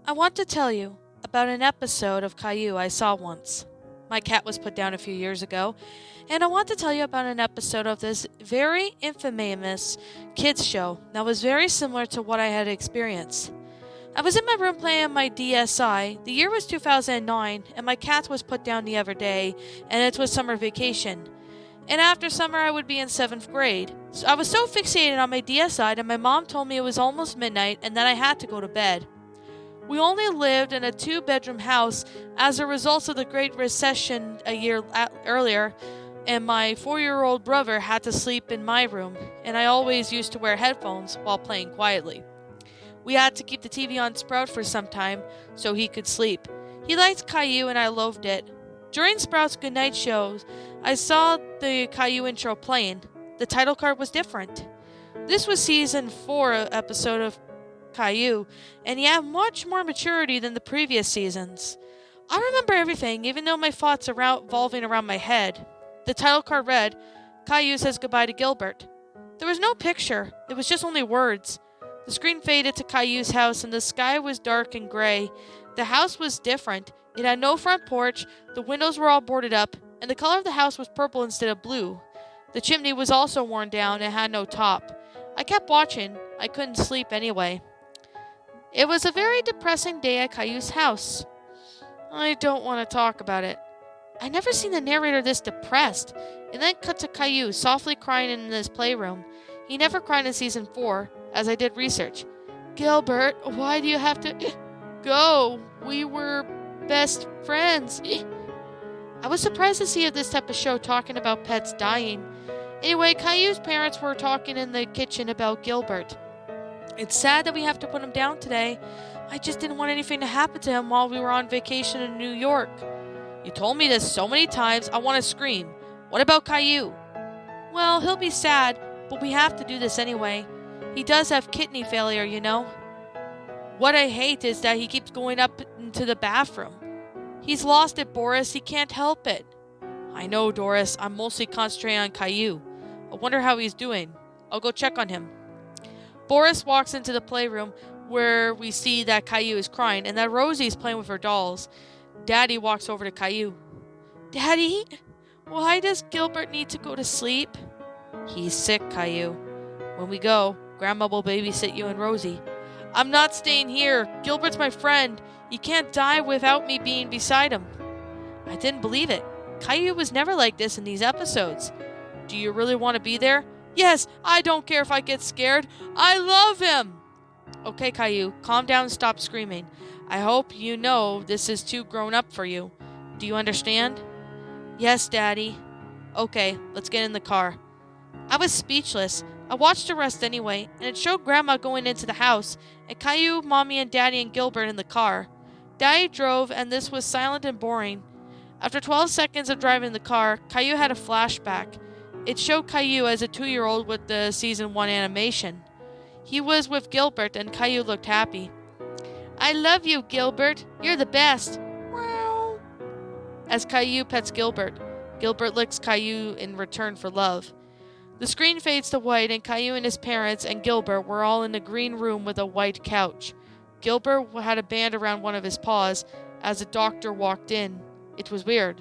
I want to tell you about an episode of Caillou I saw once. My cat was put down a few years ago, and I want to tell you about an episode of this very infamous kids show that was very similar to what I had experienced. I was in my room playing on my DSi. The year was 2009, and my cat was put down the other day, and it was summer vacation. And after summer, I would be in 7th grade. So I was so fixated on my DSi that my mom told me it was almost midnight and that I had to go to bed. We only lived in a 2-bedroom house as a result of the Great Recession a year earlier, and my 4-year-old brother had to sleep in my room, and I always used to wear headphones while playing quietly. We had to keep the TV on Sprout for some time so he could sleep. He liked Caillou and I loathed it. During Sprout's goodnight shows, I saw the Caillou intro playing. The title card was different. This was season 4 episode of Caillou, and he had much more maturity than the previous seasons. I remember everything, even though my thoughts are revolving around my head. The title card read, Caillou says goodbye to Gilbert. There was no picture, it was just only words. The screen faded to Caillou's house and the sky was dark and gray. The house was different. It had no front porch, the windows were all boarded up, and the color of the house was purple instead of blue. The chimney was also worn down and had no top. I kept watching. I couldn't sleep anyway. It was a very depressing day at Caillou's house. I don't want to talk about it. I never seen the narrator this depressed. It then cut to Caillou softly crying in his playroom. He never cried in season 4, as I did research. Gilbert, why do you have to go? We were best friends. I was surprised to see this type of show talking about pets dying. Anyway, Caillou's parents were talking in the kitchen about Gilbert. It's sad that we have to put him down today. I just didn't want anything to happen to him while we were on vacation in New York. You told me this so many times, I want to scream. What about Caillou? Well, he'll be sad, but we have to do this anyway. He does have kidney failure, you know. What I hate is that he keeps going up into the bathroom. He's lost it, Boris. He can't help it. I know, Doris. I'm mostly concentrating on Caillou. I wonder how he's doing. I'll go check on him. Boris walks into the playroom where we see that Caillou is crying and that Rosie's playing with her dolls. Daddy walks over to Caillou. Daddy, why does Gilbert need to go to sleep? He's sick, Caillou. When we go, Grandma will babysit you and Rosie. I'm not staying here. Gilbert's my friend. He can't die without me being beside him. I didn't believe it. Caillou was never like this in these episodes. Do you really want to be there? Yes, I don't care if I get scared. I love him. Okay, Caillou, calm down and stop screaming. I hope you know this is too grown up for you. Do you understand? Yes, Daddy. Okay, let's get in the car. I was speechless. I watched the rest anyway, and it showed Grandma going into the house, and Caillou, Mommy, and Daddy and Gilbert in the car. Daddy drove, and this was silent and boring. After 12 seconds of driving the car, Caillou had a flashback. It showed Caillou as a 2-year-old with the season 1 animation. He was with Gilbert, and Caillou looked happy. I love you, Gilbert. You're the best. Meow. As Caillou pets Gilbert, Gilbert licks Caillou in return for love. The screen fades to white, and Caillou and his parents and Gilbert were all in a green room with a white couch. Gilbert had a band around one of his paws as a doctor walked in. It was weird.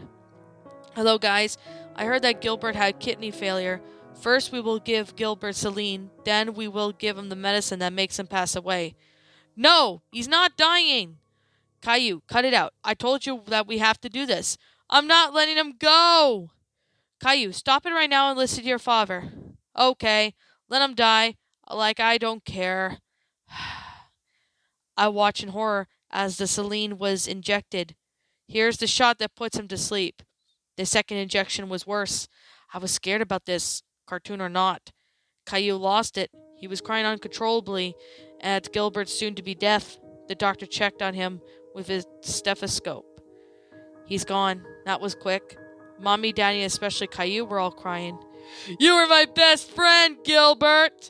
Hello, guys. I heard that Gilbert had kidney failure. First, we will give Gilbert saline. Then, we will give him the medicine that makes him pass away. No! He's not dying! Caillou, cut it out. I told you that we have to do this. I'm not letting him go! Caillou, stop it right now and listen to your father. Okay, let him die. Like I don't care. I watch in horror as the saline was injected. Here's the shot that puts him to sleep. The second injection was worse. I was scared about this, cartoon or not. Caillou lost it. He was crying uncontrollably at Gilbert's soon-to-be death. The doctor checked on him with his stethoscope. He's gone. That was quick. Mommy, Daddy, and especially Caillou were all crying. You were my best friend, Gilbert!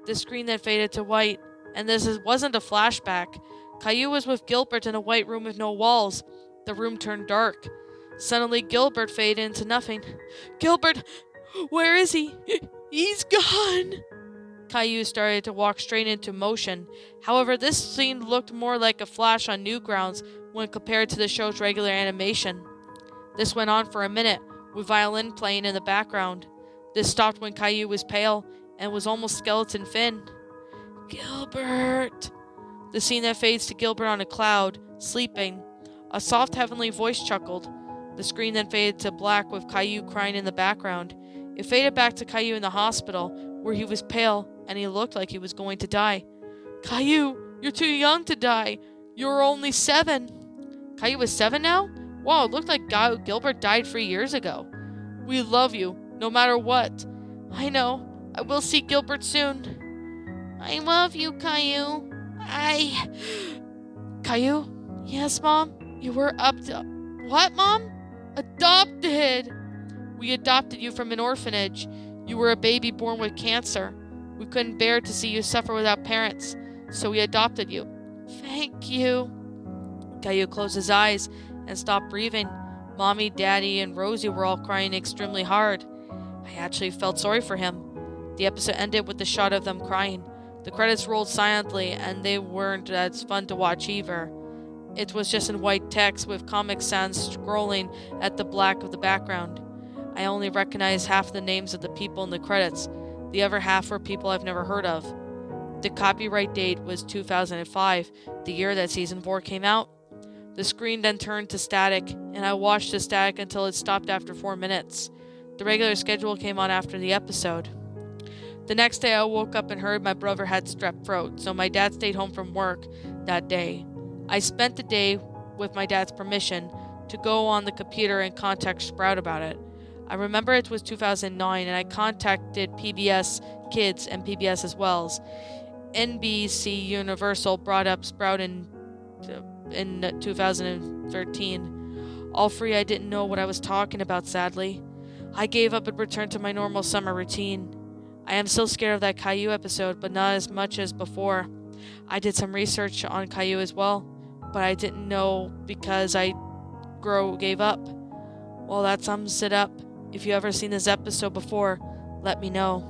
The screen then faded to white, and this wasn't a flashback. Caillou was with Gilbert in a white room with no walls. The room turned dark. Suddenly, Gilbert faded into nothing. Gilbert, where is he? He's gone! Caillou started to walk straight into motion. However, this scene looked more like a flash on Newgrounds when compared to the show's regular animation. This went on for a minute, with violin playing in the background. This stopped when Caillou was pale and was almost skeleton thin. Gilbert! The scene then fades to Gilbert on a cloud, sleeping. A soft heavenly voice chuckled. The screen then faded to black with Caillou crying in the background. It faded back to Caillou in the hospital, where he was pale and he looked like he was going to die. Caillou, you're too young to die. You're only 7. Caillou was 7 now? Wow, it looked like Gilbert died 3 years ago. We love you, no matter what. I know. I will see Gilbert soon. I love you, Caillou. Caillou? Yes, Mom? You were What, Mom? Adopted! We adopted you from an orphanage. You were a baby born with cancer. We couldn't bear to see you suffer without parents, so we adopted you. Thank you. Caillou closed his eyes and stopped breathing. Mommy, Daddy, and Rosie were all crying extremely hard. I actually felt sorry for him. The episode ended with a shot of them crying. The credits rolled silently, and they weren't as fun to watch either. It was just in white text with Comic Sans scrolling at the black of the background. I only recognized half the names of the people in the credits. The other half were people I've never heard of. The copyright date was 2005, the year that Season 4 came out. The screen then turned to static, and I watched the static until it stopped after 4 minutes. The regular schedule came on after the episode. The next day I woke up and heard my brother had strep throat, so my dad stayed home from work that day. I spent the day, with my dad's permission, to go on the computer and contact Sprout about it. I remember it was 2009, and I contacted PBS Kids and PBS as well. NBC Universal brought up Sprout in 2013. All three, I didn't know what I was talking about, sadly. I gave up and returned to my normal summer routine. I am still scared of that Caillou episode, but not as much as before. I did some research on Caillou as well, but I didn't know because I gave up. Well, that sums it up. If you ever seen this episode before, let me know.